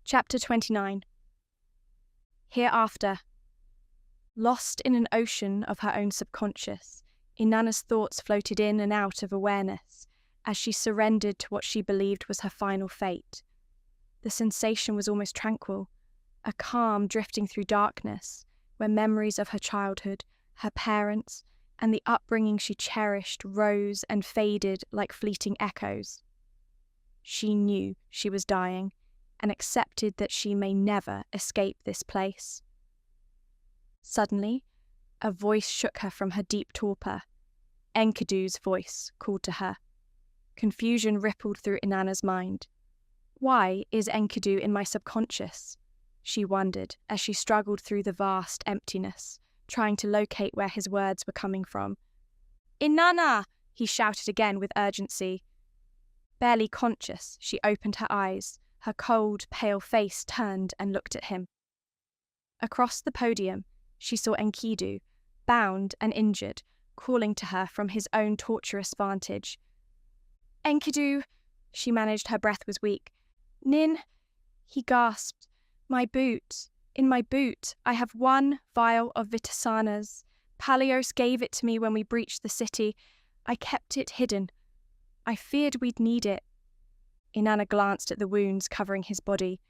Chapter 29. Hereafter. Lost in an ocean of her own subconscious, Inanna's thoughts floated in and out of awareness as she surrendered to what she believed was her final fate. The sensation was almost tranquil, a calm drifting through darkness, where memories of her childhood, her parents, and the upbringing she cherished rose and faded like fleeting echoes. She knew she was dying, and accepted that she may never escape this place. Suddenly, a voice shook her from her deep torpor. Enkidu's voice called to her. Confusion rippled through Inanna's mind. Why is Enkidu in my subconscious? She wondered as she struggled through the vast emptiness, trying to locate where his words were coming from. "Inanna!" he shouted again with urgency. Barely conscious, she opened her eyes. Her cold, pale face turned and looked at him. Across the podium, she saw Enkidu, bound and injured, calling to her from his own tortuous vantage. "Enkidu," she managed, her breath was weak. "Nin," he gasped, "my boot. In my boot, I have one vial of Vitasana's. Palios gave it to me when we breached the city. I kept it hidden. I feared we'd need it." Inanna glanced at the wounds covering his body.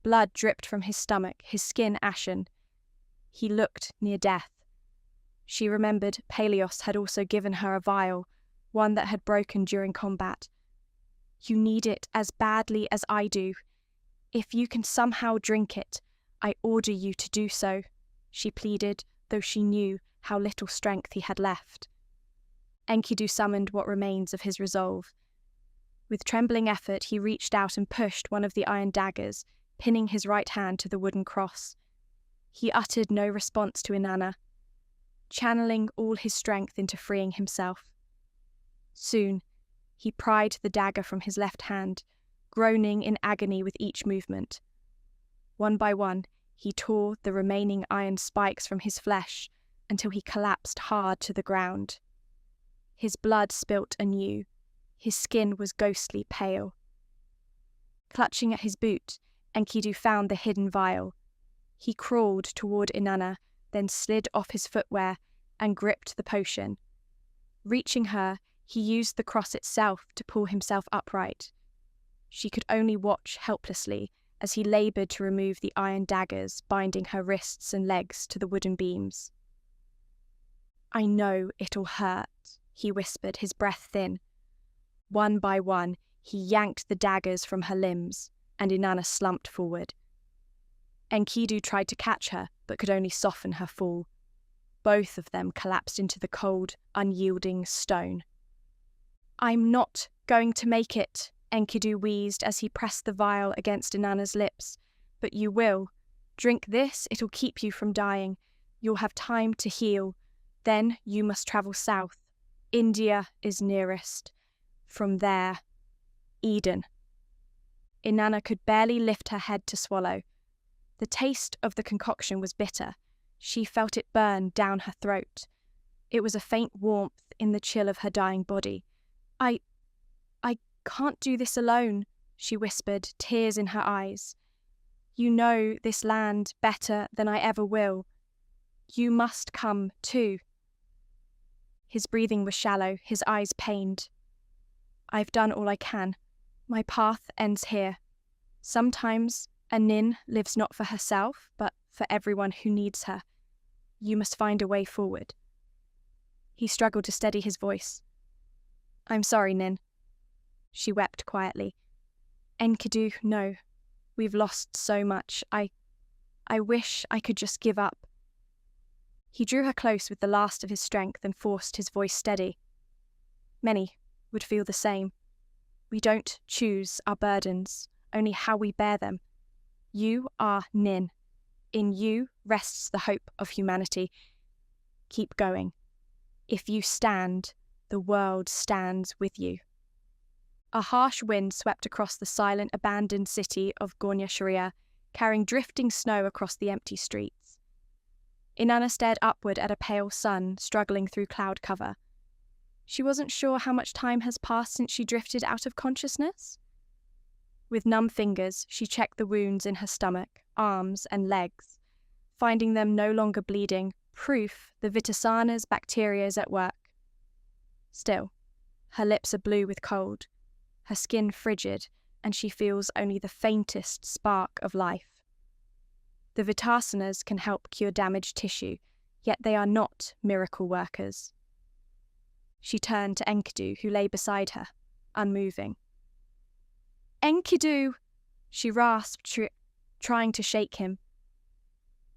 Blood dripped from his stomach, his skin ashen. He looked near death. She remembered Palios had also given her a vial, one that had broken during combat. "You need it as badly as I do. If you can somehow drink it, I order you to do so," she pleaded, though she knew how little strength he had left. Enkidu summoned what remains of his resolve. With trembling effort, he reached out and pushed one of the iron daggers, pinning his right hand to the wooden cross. He uttered no response to Inanna, channeling all his strength into freeing himself. Soon, he pried the dagger from his left hand, groaning in agony with each movement. One by one, he tore the remaining iron spikes from his flesh until he collapsed hard to the ground. His blood spilt anew. His skin was ghostly pale. Clutching at his boot, Enkidu found the hidden vial. He crawled toward Inanna, then slid off his footwear and gripped the potion. Reaching her, he used the cross itself to pull himself upright. She could only watch helplessly as he laboured to remove the iron daggers binding her wrists and legs to the wooden beams. "I know it'll hurt," he whispered, his breath thin. One by one, he yanked the daggers from her limbs, and Inanna slumped forward. Enkidu tried to catch her, but could only soften her fall. Both of them collapsed into the cold, unyielding stone. "I'm not going to make it," Enkidu wheezed as he pressed the vial against Inanna's lips. "But you will. Drink this, it'll keep you from dying. You'll have time to heal. Then you must travel south. India is nearest. From there, Eden." Inanna could barely lift her head to swallow. The taste of the concoction was bitter. She felt it burn down her throat. It was a faint warmth in the chill of her dying body. I can't do this alone," she whispered, tears in her eyes. "You know this land better than I ever will. You must come too." His breathing was shallow, his eyes pained. "I've done all I can. My path ends here. Sometimes a Nin lives not for herself, but for everyone who needs her. You must find a way forward." He struggled to steady his voice. "I'm sorry, Nin." She wept quietly. "Enkidu, no. We've lost so much. I wish I could just give up." He drew her close with the last of his strength and forced his voice steady. "Many would feel the same. We don't choose our burdens, only how we bear them. You are Nin. In you rests the hope of humanity. Keep going. If you stand, the world stands with you." A harsh wind swept across the silent, abandoned city of Gornia Sharia, carrying drifting snow across the empty streets. Inanna stared upward at a pale sun struggling through cloud cover. She wasn't sure how much time has passed since she drifted out of consciousness. With numb fingers, she checked the wounds in her stomach, arms, and legs, finding them no longer bleeding, proof the Vitasana's bacteria is at work. Still, her lips are blue with cold, her skin frigid, and she feels only the faintest spark of life. The Vitasanas can help cure damaged tissue, yet they are not miracle workers. She turned to Enkidu, who lay beside her, unmoving. "Enkidu!" she rasped, trying to shake him.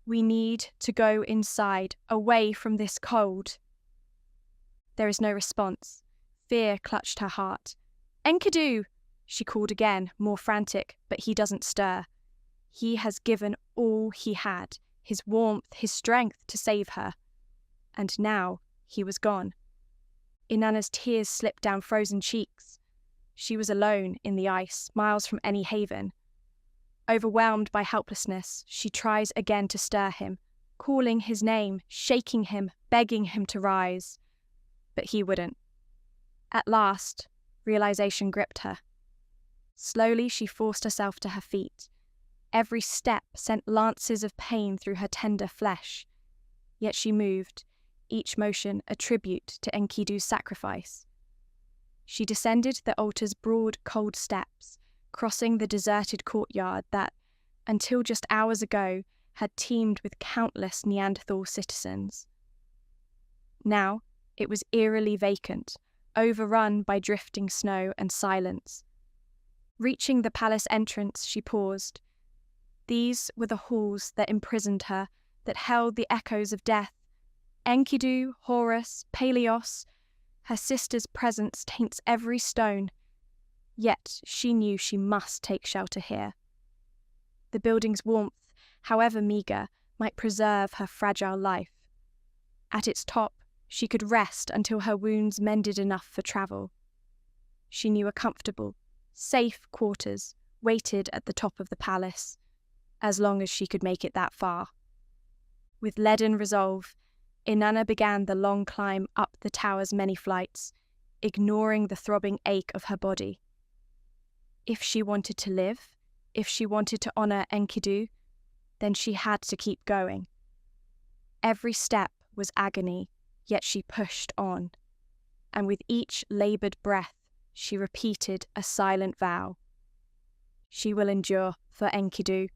"We need to go inside, away from this cold." There is no response. Fear clutched her heart. "Enkidu!" she called again, more frantic, but he doesn't stir. He has given all he had, his warmth, his strength to save her. And now he was gone. Inanna's tears slipped down frozen cheeks. She was alone in the ice, miles from any haven. Overwhelmed by helplessness, she tries again to stir him, calling his name, shaking him, begging him to rise. But he wouldn't. At last, realization gripped her. Slowly, she forced herself to her feet. Every step sent lances of pain through her tender flesh. Yet she moved, each motion a tribute to Enkidu's sacrifice. She descended the altar's broad, cold steps, crossing the deserted courtyard that, until just hours ago, had teemed with countless Neanderthal citizens. Now, it was eerily vacant, overrun by drifting snow and silence. Reaching the palace entrance, she paused. These were the halls that imprisoned her, that held the echoes of death. Enkidu, Horus, Peleos, her sister's presence taints every stone. Yet she knew she must take shelter here. The building's warmth, however meagre, might preserve her fragile life. At its top, she could rest until her wounds mended enough for travel. She knew a comfortable, safe quarters waited at the top of the palace, as long as she could make it that far. With leaden resolve, Inanna began the long climb up the tower's many flights, ignoring the throbbing ache of her body. If she wanted to live, if she wanted to honor Enkidu, then she had to keep going. Every step was agony, yet she pushed on, and with each labored breath, she repeated a silent vow. She will endure for Enkidu.